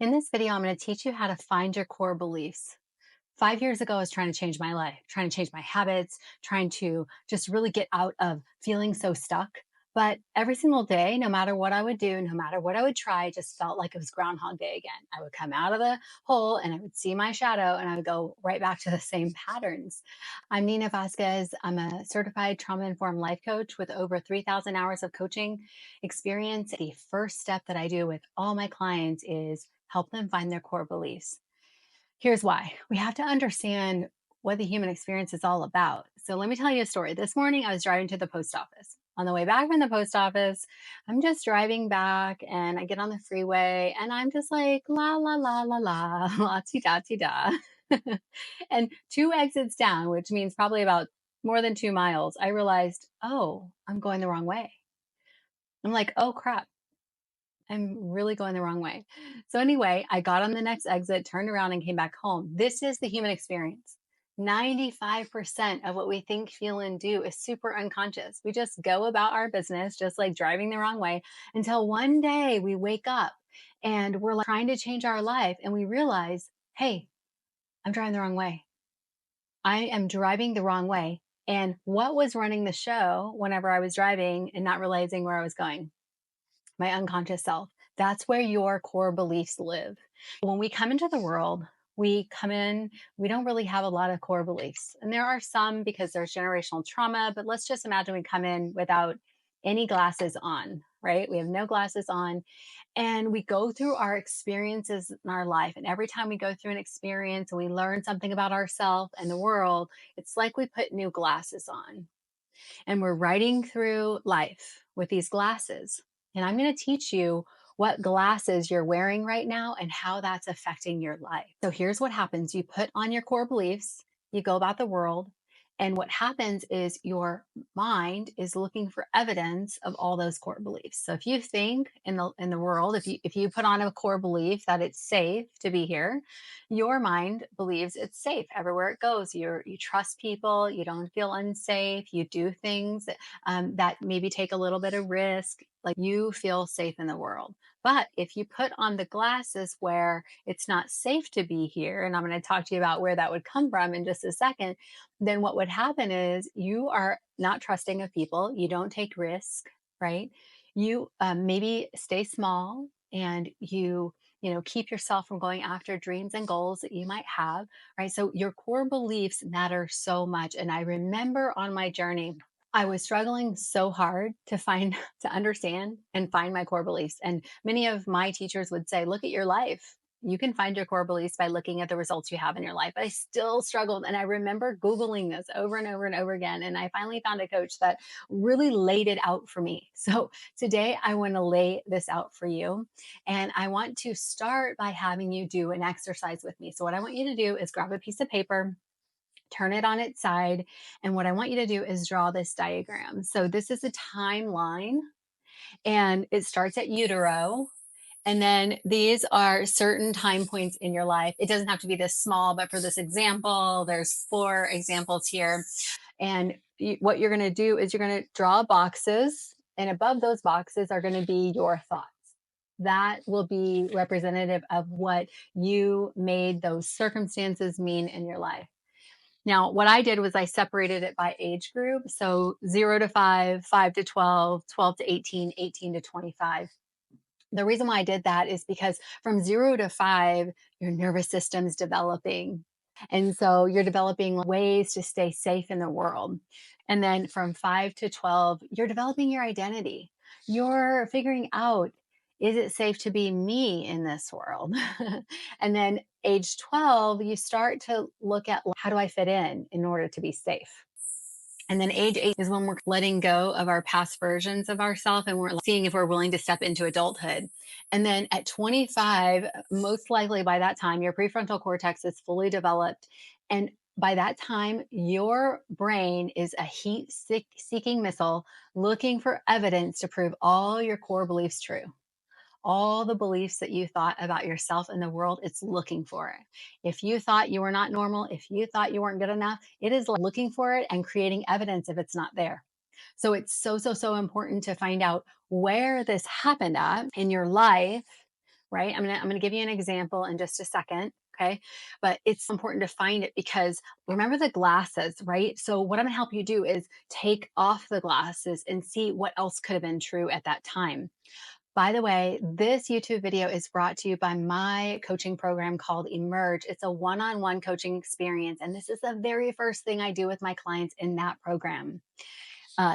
In this video, I'm going to teach you how to find your core beliefs. 5 years ago, I was trying to change my life, trying to change my habits, trying to just really get out of feeling so stuck. But every single day, no matter what I would do, no matter what I would try, it just felt like it was Groundhog Day again. I would come out of the hole and I would see my shadow and I would go right back to the same patterns. I'm Nina Vasquez. I'm a certified trauma informed life coach with over 3,000 hours of coaching experience. The first step that I do with all my clients is help them find their core beliefs. Here's why. We have to understand what the human experience is all about. So let me tell you a story. This morning I was driving to the post office. On the way back from the post office, I'm just driving back and I get on the freeway and I'm just like la la la la la la ti da ti da. And two exits down, which means probably about more than 2 miles, I realized, oh, I'm going the wrong way. I'm like, oh crap. I'm really going the wrong way. So, anyway, I got on the next exit, turned around, and came back home. This is the human experience. 95% of what we think, feel, and do is super unconscious. We just go about our business, just like driving the wrong way, until one day we wake up and we're like trying to change our life and we realize, hey, I'm driving the wrong way. I am driving the wrong way. And what was running the show whenever I was driving and not realizing where I was going? My unconscious self. That's where your core beliefs live. When we come into the world, we come in, we don't really have a lot of core beliefs. And there are some because there's generational trauma, but let's just imagine we come in without any glasses on, right? We have no glasses on and we go through our experiences in our life. And every time we go through an experience and we learn something about ourselves and the world, it's like we put new glasses on and we're riding through life with these glasses. And I'm going to teach you what glasses you're wearing right now and how that's affecting your life. So here's what happens. You put on your core beliefs, you go about the world, and what happens is your mind is looking for evidence of all those core beliefs. So if you think in the world, if you put on a core belief that it's safe to be here, your mind believes it's safe everywhere it goes. You trust people, you don't feel unsafe, you do things that maybe take a little bit of risk, like you feel safe in the world. But if you put on the glasses where it's not safe to be here, and I'm going to talk to you about where that would come from in just a second, then what would happen is you are not trusting of people, you don't take risk, right? You maybe stay small and you keep yourself from going after dreams and goals that you might have, right? So your core beliefs matter so much. And I remember on my journey, I was struggling so hard to find, to understand and find my core beliefs. And many of my teachers would say, look at your life. You can find your core beliefs by looking at the results you have in your life. But I still struggled. And I remember Googling this over and over and over again. And I finally found a coach that really laid it out for me. So today I want to lay this out for you. And I want to start by having you do an exercise with me. So, what I want you to do is grab a piece of paper, turn it on its side. And what I want you to do is draw this diagram. So, this is a timeline and it starts at utero. And then these are certain time points in your life. It doesn't have to be this small, but for this example, there's 4 examples here. And what you're going to do is you're going to draw boxes, and above those boxes are going to be your thoughts. That will be representative of what you made those circumstances mean in your life. Now, what I did was I separated it by age group. So 0 to 5, 5 to 12, 12 to 18, 18 to 25. The reason why I did that is because from 0 to 5, your nervous system's developing. And so you're developing ways to stay safe in the world. And then from 5 to 12, you're developing your identity. You're figuring out, is it safe to be me in this world? And then age 12, you start to look at how do I fit in order to be safe? And then age 8 is when we're letting go of our past versions of ourselves and we're seeing if we're willing to step into adulthood. And then at 25, most likely by that time, your prefrontal cortex is fully developed. And by that time, your brain is a heat seeking missile looking for evidence to prove all your core beliefs true. All the beliefs that you thought about yourself and the world, it's looking for it. If you thought you were not normal, if you thought you weren't good enough, it is looking for it and creating evidence if it's not there. So it's so, so, so important to find out where this happened at in your life, right? I'm gonna give you an example in just a second. Okay. But it's important to find it because remember the glasses, right? So what I'm gonna help you do is take off the glasses and see what else could have been true at that time. By the way, this YouTube video is brought to you by my coaching program called Emerge. It's a one on one coaching experience. And this is the very first thing I do with my clients in that program.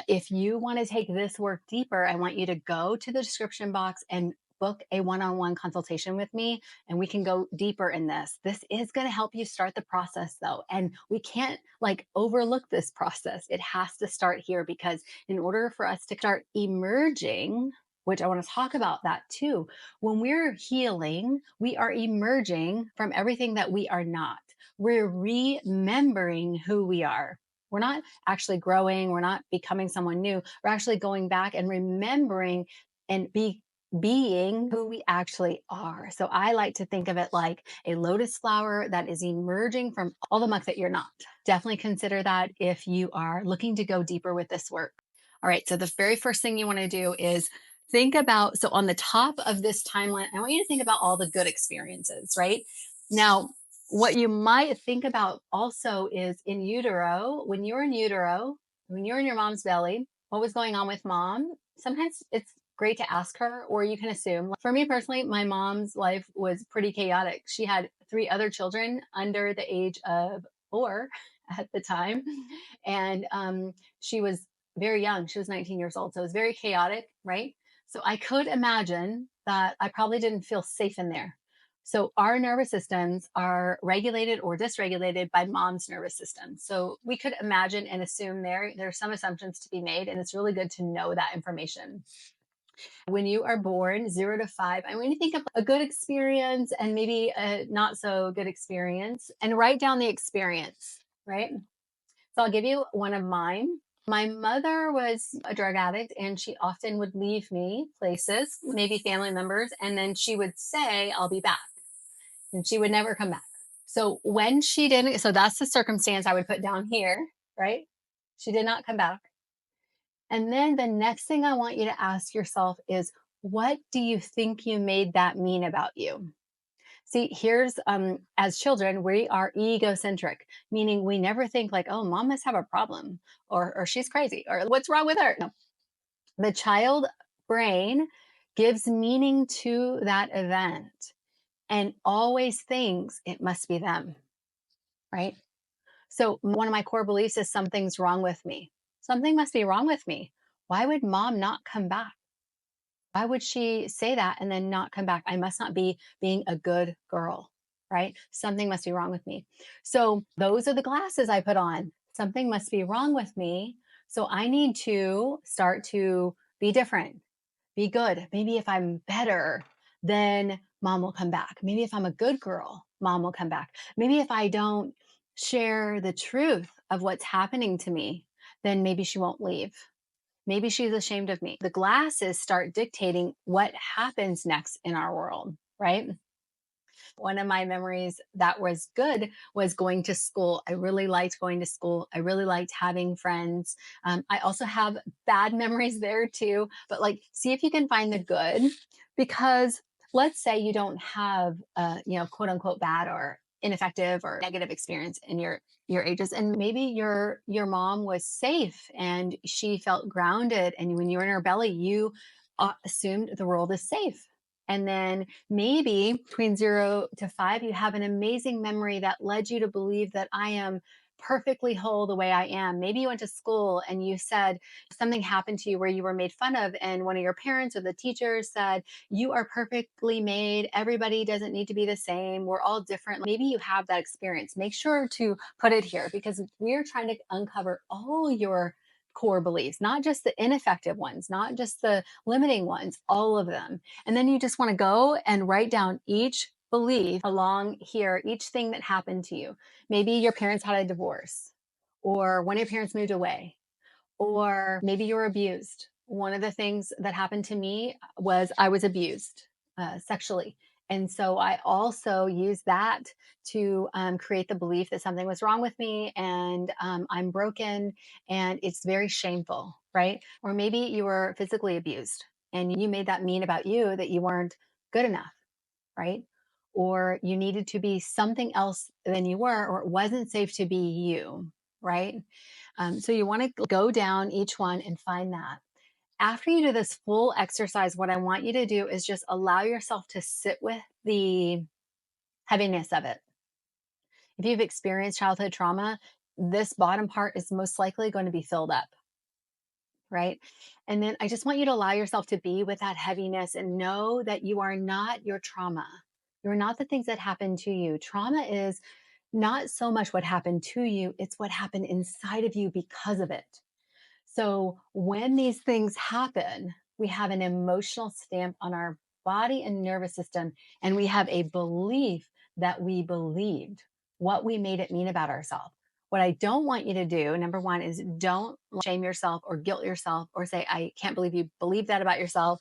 If you want to take this work deeper, I want you to go to the description box and book a one on one consultation with me, and we can go deeper in this. This is going to help you start the process, though. And we can't like overlook this process. It has to start here because in order for us to start emerging, which I want to talk about that too. When we're healing, we are emerging from everything that we are not. We're remembering who we are. We're not actually growing. We're not becoming someone new. We're actually going back and remembering and being who we actually are. So I like to think of it like a lotus flower that is emerging from all the muck that you're not. Definitely consider that if you are looking to go deeper with this work. All right. So the very first thing you want to do is think about, so on the top of this timeline, I want you to think about all the good experiences, right? Now, what you might think about also is in utero, when you're in utero, when you're in your mom's belly, what was going on with mom? Sometimes it's great to ask her, or you can assume. For me personally, my mom's life was pretty chaotic. She had three other children under the age of 4 at the time. And she was very young. She was 19 years old. So it was very chaotic, right? So I could imagine that I probably didn't feel safe in there. So our nervous systems are regulated or dysregulated by mom's nervous system. So we could imagine and assume there's some assumptions to be made, and it's really good to know that information. When you are born 0 to 5, I want you to think of a good experience and maybe a not so good experience and write down the experience, right? So I'll give you one of mine. My mother was a drug addict and she often would leave me places, maybe family members, and then she would say, I'll be back. And she would never come back. So when she didn't, so that's the circumstance I would put down here, right? She did not come back. And then the next thing I want you to ask yourself is, what do you think you made that mean about you? See, here's as children, we are egocentric, meaning we never think like, oh, mom must have a problem or she's crazy or what's wrong with her. No. The child brain gives meaning to that event and always thinks it must be them, right? So one of my core beliefs is something's wrong with me. Something must be wrong with me. Why would mom not come back? Why would she say that and then not come back? I must not be being a good girl, right? Something must be wrong with me. So those are the glasses I put on. Something must be wrong with me. So I need to start to be different, be good. Maybe if I'm better, then mom will come back. Maybe if I'm a good girl, mom will come back. Maybe if I don't share the truth of what's happening to me, then maybe she won't leave. Maybe she's ashamed of me. The glasses start dictating what happens next in our world, right? One of my memories that was good was going to school. I really liked going to school. I really liked having friends. I also have bad memories there too, but like, see if you can find the good because let's say you don't have quote unquote bad or ineffective or negative experience in your ages, and maybe your mom was safe and she felt grounded, and when you were in her belly you assumed the world is safe. And then maybe between 0 to 5, you have an amazing memory that led you to believe that I am perfectly whole the way I am. Maybe you went to school and you said something happened to you where you were made fun of, and one of your parents or the teachers said, you are perfectly made. Everybody doesn't need to be the same. We're all different. Maybe you have that experience. Make sure to put it here because we're trying to uncover all your core beliefs, not just the ineffective ones, not just the limiting ones, all of them. And then you just want to go and write down each belief along here, each thing that happened to you. Maybe your parents had a divorce, or one of your parents moved away, or maybe you were abused. One of the things that happened to me was I was abused sexually. And so I also used that to create the belief that something was wrong with me and I'm broken and it's very shameful, right? Or maybe you were physically abused and you made that mean about you that you weren't good enough. right? Or you needed to be something else than you were, or it wasn't safe to be you, right? So you want to go down each one and find that. After you do this full exercise, what I want you to do is just allow yourself to sit with the heaviness of it. If you've experienced childhood trauma, this bottom part is most likely going to be filled up, right? And then I just want you to allow yourself to be with that heaviness and know that you are not your trauma. You're not the things that happen to you. Trauma is not so much what happened to you, it's what happened inside of you because of it. So when these things happen, we have an emotional stamp on our body and nervous system, and we have a belief that we believed what we made it mean about ourselves. What I don't want you to do, number one, is don't shame yourself or guilt yourself or say, I can't believe you believe that about yourself.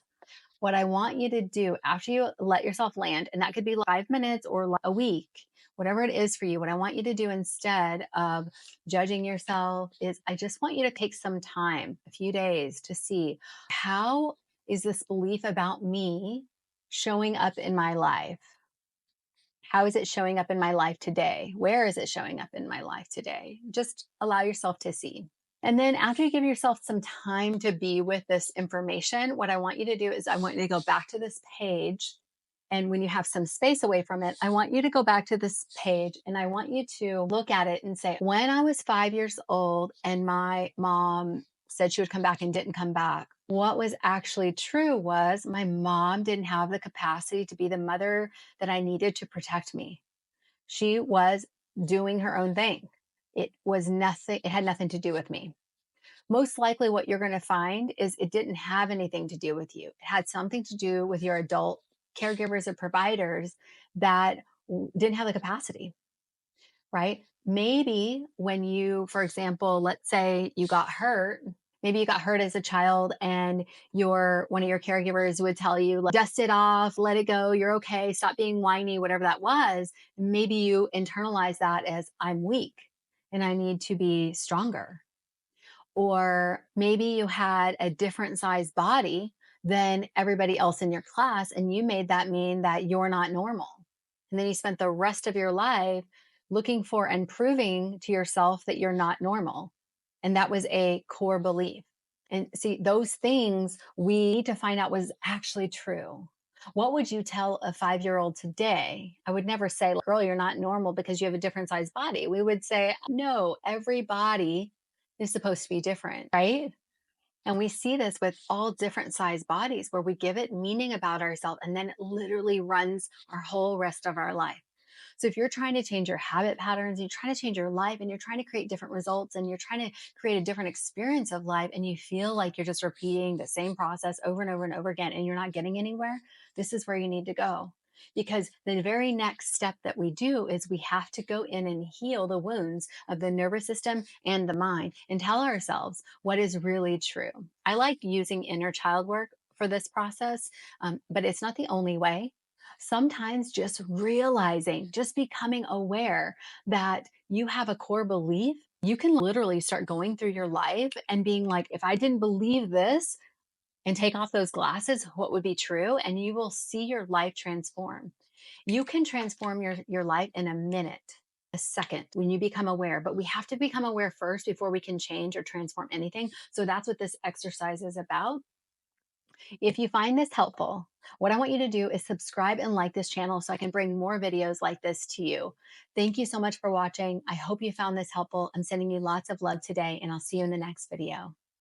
What I want you to do after you let yourself land, and that could be 5 minutes or a week, whatever it is for you, what I want you to do instead of judging yourself is I just want you to take some time, a few days to see how is this belief about me showing up in my life? How is it showing up in my life today? Where is it showing up in my life today? Just allow yourself to see. And then after you give yourself some time to be with this information, what I want you to do is I want you to go back to this page. And when you have some space away from it, I want you to go back to this page and I want you to look at it and say, when I was 5 years old and my mom said she would come back and didn't come back, what was actually true was my mom didn't have the capacity to be the mother that I needed to protect me. She was doing her own thing. It had nothing to do with me. Most likely, what you're going to find is it didn't have anything to do with you. It had something to do with your adult caregivers or providers that didn't have the capacity, right? Maybe when you, for example, let's say you got hurt, maybe you got hurt as a child and your one of your caregivers would tell you, like, dust it off, let it go, you're okay, stop being whiny, whatever that was. Maybe you internalize that as I'm weak and I need to be stronger. Or maybe you had a different size body than everybody else in your class, and you made that mean that you're not normal. And then you spent the rest of your life looking for and proving to yourself that you're not normal. And that was a core belief. And see, those things we need to find out was actually true. What would you tell a 5 year old today? I would never say, girl, you're not normal because you have a different size body. We would say, no, every body is supposed to be different, right? And we see this with all different size bodies where we give it meaning about ourselves and then it literally runs our whole rest of our life. So if you're trying to change your habit patterns, you're trying to change your life and you're trying to create different results and you're trying to create a different experience of life and you feel like you're just repeating the same process over and over and over again and you're not getting anywhere, this is where you need to go. Because the very next step that we do is we have to go in and heal the wounds of the nervous system and the mind and tell ourselves what is really true. I like using inner child work for this process, but it's not the only way. Sometimes just realizing, just becoming aware that you have a core belief, you can literally start going through your life and being like, if I didn't believe this and take off those glasses, what would be true? And you will see your life transform. You can transform your life in a minute, a second when you become aware, but we have to become aware first before we can change or transform anything. So that's what this exercise is about. If you find this helpful, what I want you to do is subscribe and like this channel so I can bring more videos like this to you. Thank you so much for watching. I hope you found this helpful. I'm sending you lots of love today, and I'll see you in the next video.